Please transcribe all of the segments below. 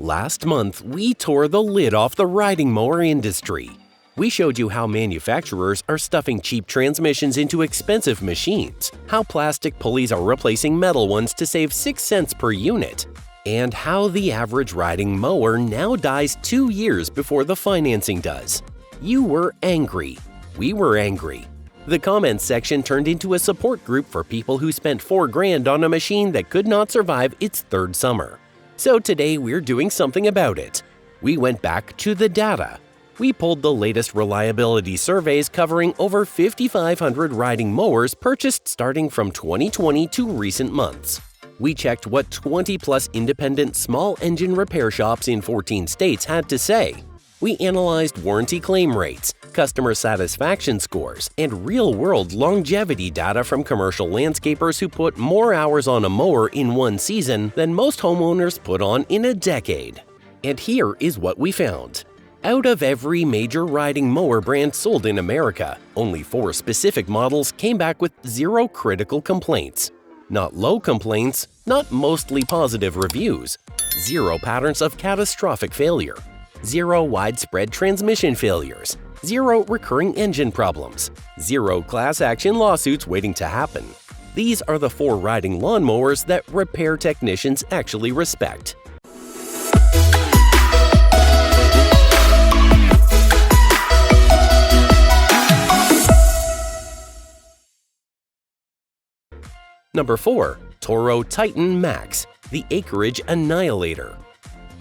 Last month, we tore the lid off the riding mower industry. We showed you how manufacturers are stuffing cheap transmissions into expensive machines, how plastic pulleys are replacing metal ones to save 6 cents per unit, and how the average riding mower now dies 2 years before the financing does. You were angry. We were angry. The comments section turned into a support group for people who spent $4 grand on a machine that could not survive its 3rd summer. So today we're doing something about it. We went back to the data. We pulled the latest reliability surveys covering over 5,500 riding mowers purchased starting from 2020 to recent months. We checked what 20-plus independent small engine repair shops in 14 states had to say. We analyzed warranty claim rates, customer satisfaction scores, and real-world longevity data from commercial landscapers who put more hours on a mower in one season than most homeowners put on in a decade. And here is what we found. Out of every major riding mower brand sold in America, only 4 specific models came back with 0 critical complaints. Not low complaints, not mostly positive reviews, 0 patterns of catastrophic failure, 0 widespread transmission failures, 0 recurring engine problems, 0 class action lawsuits waiting to happen. These are the 4 riding lawnmowers that repair technicians actually respect. Number 4. Toro Titan Max, the Acreage Annihilator.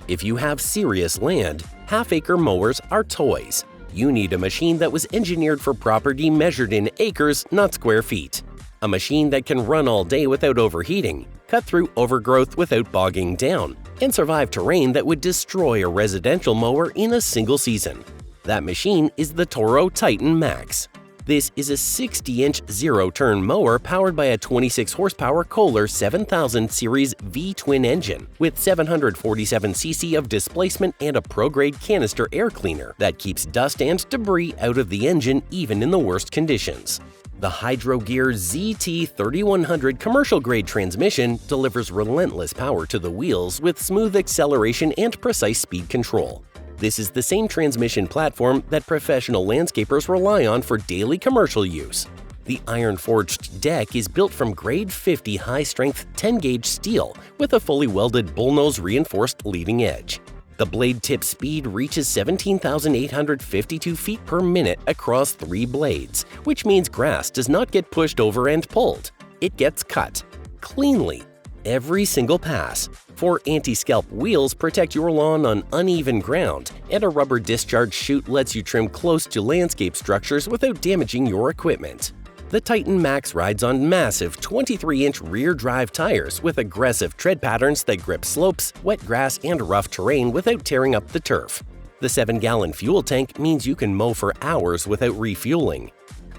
If you have serious land, half-acre mowers are toys. You need a machine that was engineered for property measured in acres, not square feet. A machine that can run all day without overheating, cut through overgrowth without bogging down, and survive terrain that would destroy a residential mower in a single season. That machine is the Toro Titan Max. This is a 60-inch zero-turn mower powered by a 26-horsepower Kohler 7000 Series V-twin engine with 747 cc of displacement and a pro-grade canister air cleaner that keeps dust and debris out of the engine even in the worst conditions. The Hydro-Gear ZT3100 commercial-grade transmission delivers relentless power to the wheels with smooth acceleration and precise speed control. This is the same transmission platform that professional landscapers rely on for daily commercial use. The iron-forged deck is built from grade 50 high-strength 10-gauge steel with a fully welded bullnose reinforced leading edge. The blade tip speed reaches 17,852 feet per minute across 3 blades, which means grass does not get pushed over and pulled. It gets cut cleanly every single pass. 4 anti-scalp wheels protect your lawn on uneven ground, and a rubber discharge chute lets you trim close to landscape structures without damaging your equipment. The Titan Max rides on massive 23-inch rear-drive tires with aggressive tread patterns that grip slopes, wet grass, and rough terrain without tearing up the turf. The 7-gallon fuel tank means you can mow for hours without refueling.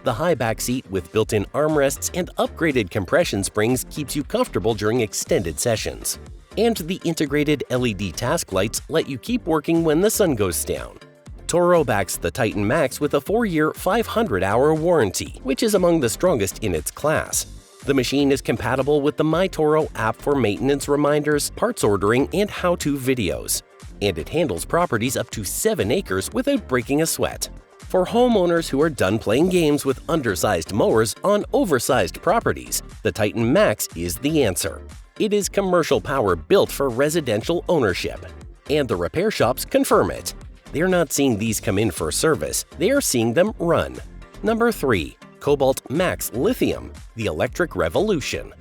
The high back seat with built-in armrests and upgraded compression springs keeps you comfortable during extended sessions. And the integrated LED task lights let you keep working when the sun goes down. Toro backs the Titan Max with a 4-year, 500-hour warranty, which is among the strongest in its class. The machine is compatible with the MyToro app for maintenance reminders, parts ordering, and how-to videos. And it handles properties up to 7 acres without breaking a sweat. For homeowners who are done playing games with undersized mowers on oversized properties, the Titan Max is the answer. It is commercial power built for residential ownership. And the repair shops confirm it. They're not seeing these come in for service, they are seeing them run. Number 3. Kobalt Max Lithium, the Electric Revolution.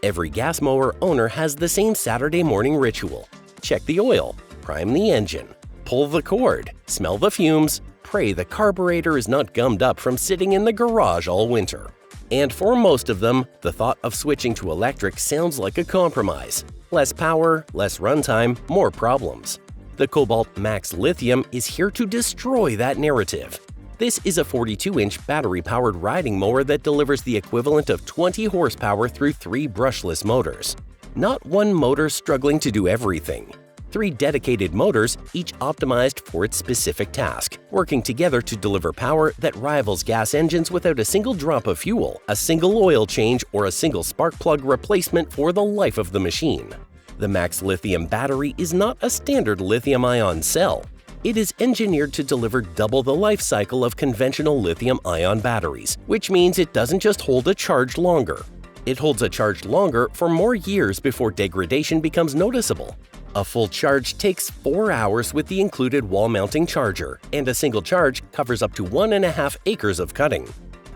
Every gas mower owner has the same Saturday morning ritual. Check the oil, prime the engine, pull the cord, smell the fumes, pray the carburetor is not gummed up from sitting in the garage all winter. And for most of them, the thought of switching to electric sounds like a compromise. Less power, less runtime, more problems. The Kobalt Max Lithium is here to destroy that narrative. This is a 42-inch battery-powered riding mower that delivers the equivalent of 20 horsepower through 3 brushless motors. Not one motor struggling to do everything. 3 dedicated motors, each optimized for its specific task, working together to deliver power that rivals gas engines without a single drop of fuel, a single oil change, or a single spark plug replacement for the life of the machine. The Max Lithium battery is not a standard lithium-ion cell. It is engineered to deliver double the life cycle of conventional lithium-ion batteries, which means it doesn't just hold a charge longer. It holds a charge longer for more years before degradation becomes noticeable. A full charge takes 4 hours with the included wall-mounting charger, and a single charge covers up to 1.5 acres of cutting.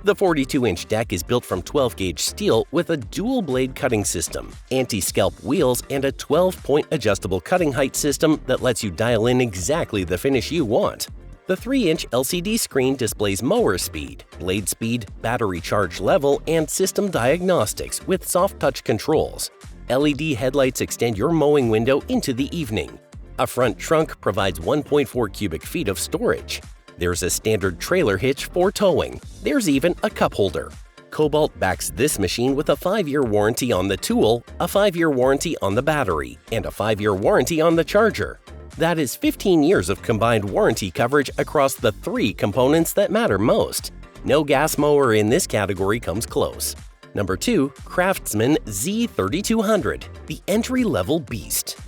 The 42-inch deck is built from 12-gauge steel with a dual-blade cutting system, anti-scalp wheels, and a 12-point adjustable cutting height system that lets you dial in exactly the finish you want. The 3-inch LCD screen displays mower speed, blade speed, battery charge level, and system diagnostics with soft-touch controls. LED headlights extend your mowing window into the evening. A front trunk provides 1.4 cubic feet of storage. There's a standard trailer hitch for towing. There's even a cup holder. Kobalt backs this machine with a 5-year warranty on the tool, a 5-year warranty on the battery, and a 5-year warranty on the charger. That is 15 years of combined warranty coverage across the 3 components that matter most. No gas mower in this category comes close. Number 2. Craftsman Z3200, the entry-level beast.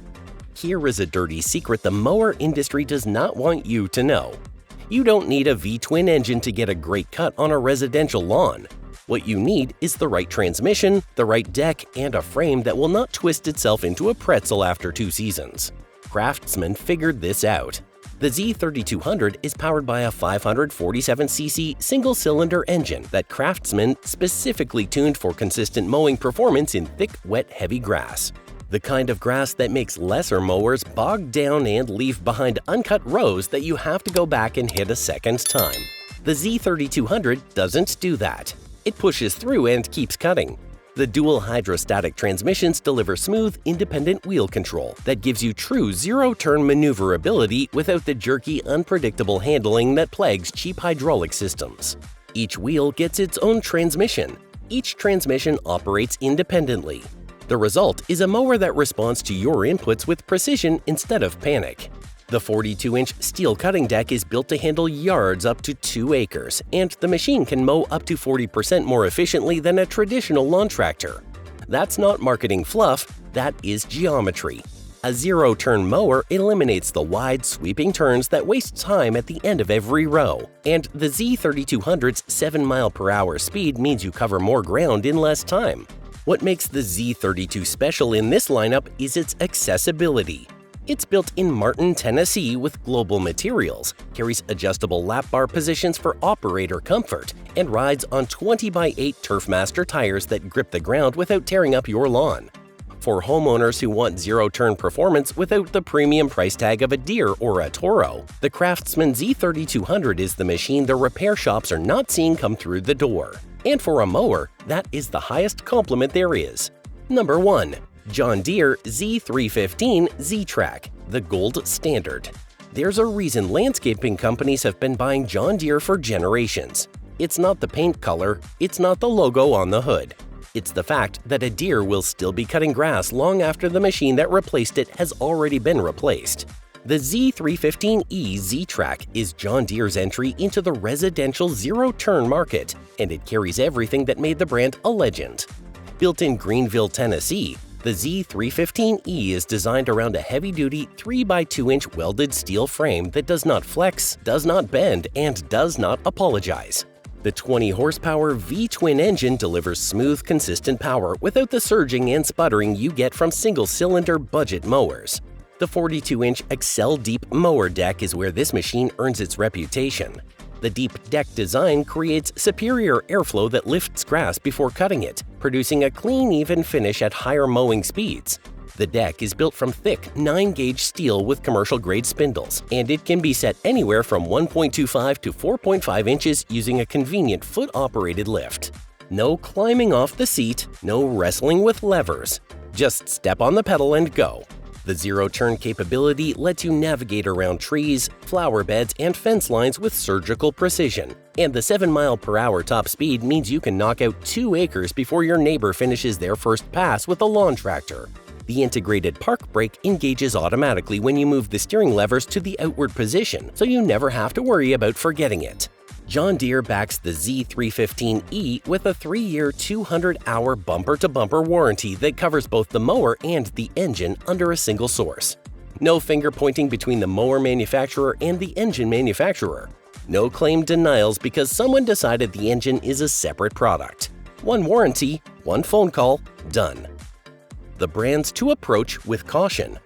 Here is a dirty secret the mower industry does not want you to know. You don't need a V-twin engine to get a great cut on a residential lawn. What you need is the right transmission, the right deck, and a frame that will not twist itself into a pretzel after 2 seasons. Craftsman figured this out. The Z3200 is powered by a 547cc single-cylinder engine that Craftsman specifically tuned for consistent mowing performance in thick, wet, heavy grass. The kind of grass that makes lesser mowers bog down and leave behind uncut rows that you have to go back and hit a second time. The Z3200 doesn't do that. It pushes through and keeps cutting. The dual hydrostatic transmissions deliver smooth, independent wheel control that gives you true zero-turn maneuverability without the jerky, unpredictable handling that plagues cheap hydraulic systems. Each wheel gets its own transmission. Each transmission operates independently. The result is a mower that responds to your inputs with precision instead of panic. The 42-inch steel cutting deck is built to handle yards up to 2 acres, and the machine can mow up to 40% more efficiently than a traditional lawn tractor. That's not marketing fluff, that is geometry. A zero-turn mower eliminates the wide, sweeping turns that waste time at the end of every row, and the Z3200's 7-mile-per-hour speed means you cover more ground in less time. What makes the Z32 special in this lineup is its accessibility. It's built in Martin, Tennessee with global materials, carries adjustable lap bar positions for operator comfort, and rides on 20x8 Turfmaster tires that grip the ground without tearing up your lawn. For homeowners who want zero-turn performance without the premium price tag of a Deere or a Toro, the Craftsman Z3200 is the machine the repair shops are not seeing come through the door. And for a mower, that is the highest compliment there is. Number 1. John Deere Z315 Z-Track, the gold standard. There's a reason landscaping companies have been buying John Deere for generations. It's not the paint color, it's not the logo on the hood. It's the fact that a Deere will still be cutting grass long after the machine that replaced it has already been replaced. The Z315E Z-Track is John Deere's entry into the residential zero-turn market, and it carries everything that made the brand a legend. Built in Greenville, Tennessee, the Z315E is designed around a heavy-duty 3x2-inch welded steel frame that does not flex, does not bend, and does not apologize. The 20-horsepower V-twin engine delivers smooth, consistent power without the surging and sputtering you get from single-cylinder budget mowers. The 42-inch Excel Deep mower deck is where this machine earns its reputation. The deep deck design creates superior airflow that lifts grass before cutting it, producing a clean, even finish at higher mowing speeds. The deck is built from thick 9-gauge steel with commercial-grade spindles, and it can be set anywhere from 1.25 to 4.5 inches using a convenient foot-operated lift. No climbing off the seat, no wrestling with levers. Just step on the pedal and go. The zero-turn capability lets you navigate around trees, flower beds, and fence lines with surgical precision. And the 7-mile-per-hour top speed means you can knock out 2 acres before your neighbor finishes their first pass with a lawn tractor. The integrated park brake engages automatically when you move the steering levers to the outward position, so you never have to worry about forgetting it. John Deere backs the Z315E with a 3-year, 200-hour bumper-to-bumper warranty that covers both the mower and the engine under a single source. No finger-pointing between the mower manufacturer and the engine manufacturer. No claim denials because someone decided the engine is a separate product. One warranty, one phone call, done. The brands to approach with caution.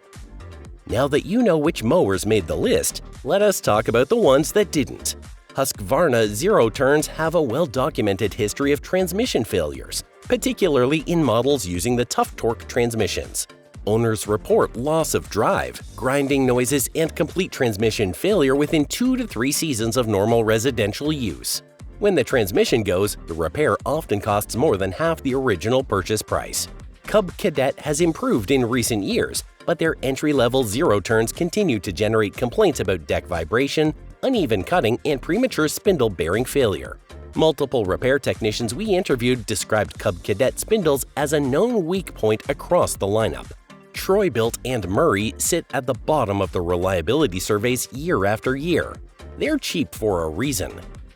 Now that you know which mowers made the list, let us talk about the ones that didn't. Husqvarna Zero Turns have a well-documented history of transmission failures, particularly in models using the tough torque transmissions. Owners report loss of drive, grinding noises, and complete transmission failure within 2 to 3 seasons of normal residential use. When the transmission goes, the repair often costs more than half the original purchase price. Cub Cadet has improved in recent years, but their entry-level Zero Turns continue to generate complaints about deck vibration, uneven cutting, and premature spindle bearing failure. Multiple repair technicians we interviewed described Cub Cadet spindles as a known weak point across the lineup. Troy-Bilt and Murray sit at the bottom of the reliability surveys year after year. They're cheap for a reason.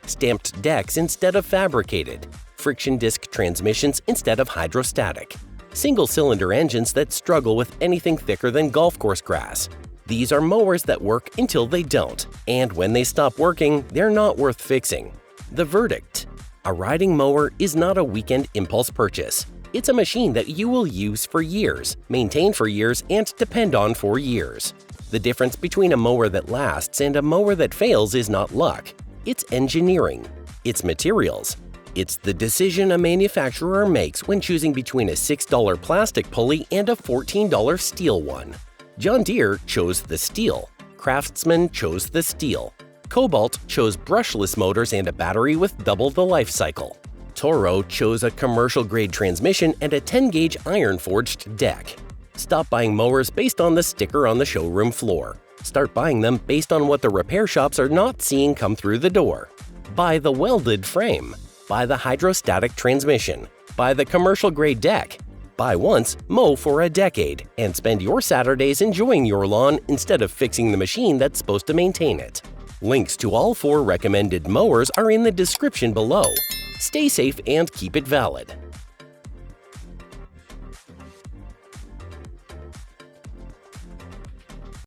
Stamped decks instead of fabricated. Friction disc transmissions instead of hydrostatic. Single-cylinder engines that struggle with anything thicker than golf course grass. These are mowers that work until they don't, and when they stop working, they're not worth fixing. The verdict: a riding mower is not a weekend impulse purchase. It's a machine that you will use for years, maintain for years, and depend on for years. The difference between a mower that lasts and a mower that fails is not luck. It's engineering. It's materials. It's the decision a manufacturer makes when choosing between a $6 plastic pulley and a $14 steel one. John Deere chose the steel. Craftsman chose the steel. Kobalt chose brushless motors and a battery with double the life cycle. Toro chose a commercial-grade transmission and a 10-gauge iron-forged deck. Stop buying mowers based on the sticker on the showroom floor. Start buying them based on what the repair shops are not seeing come through the door. Buy the welded frame. Buy the hydrostatic transmission. Buy the commercial-grade deck. Buy once, mow for a decade, and spend your Saturdays enjoying your lawn instead of fixing the machine that's supposed to maintain it. Links to all 4 recommended mowers are in the description below. Stay safe and keep it valid.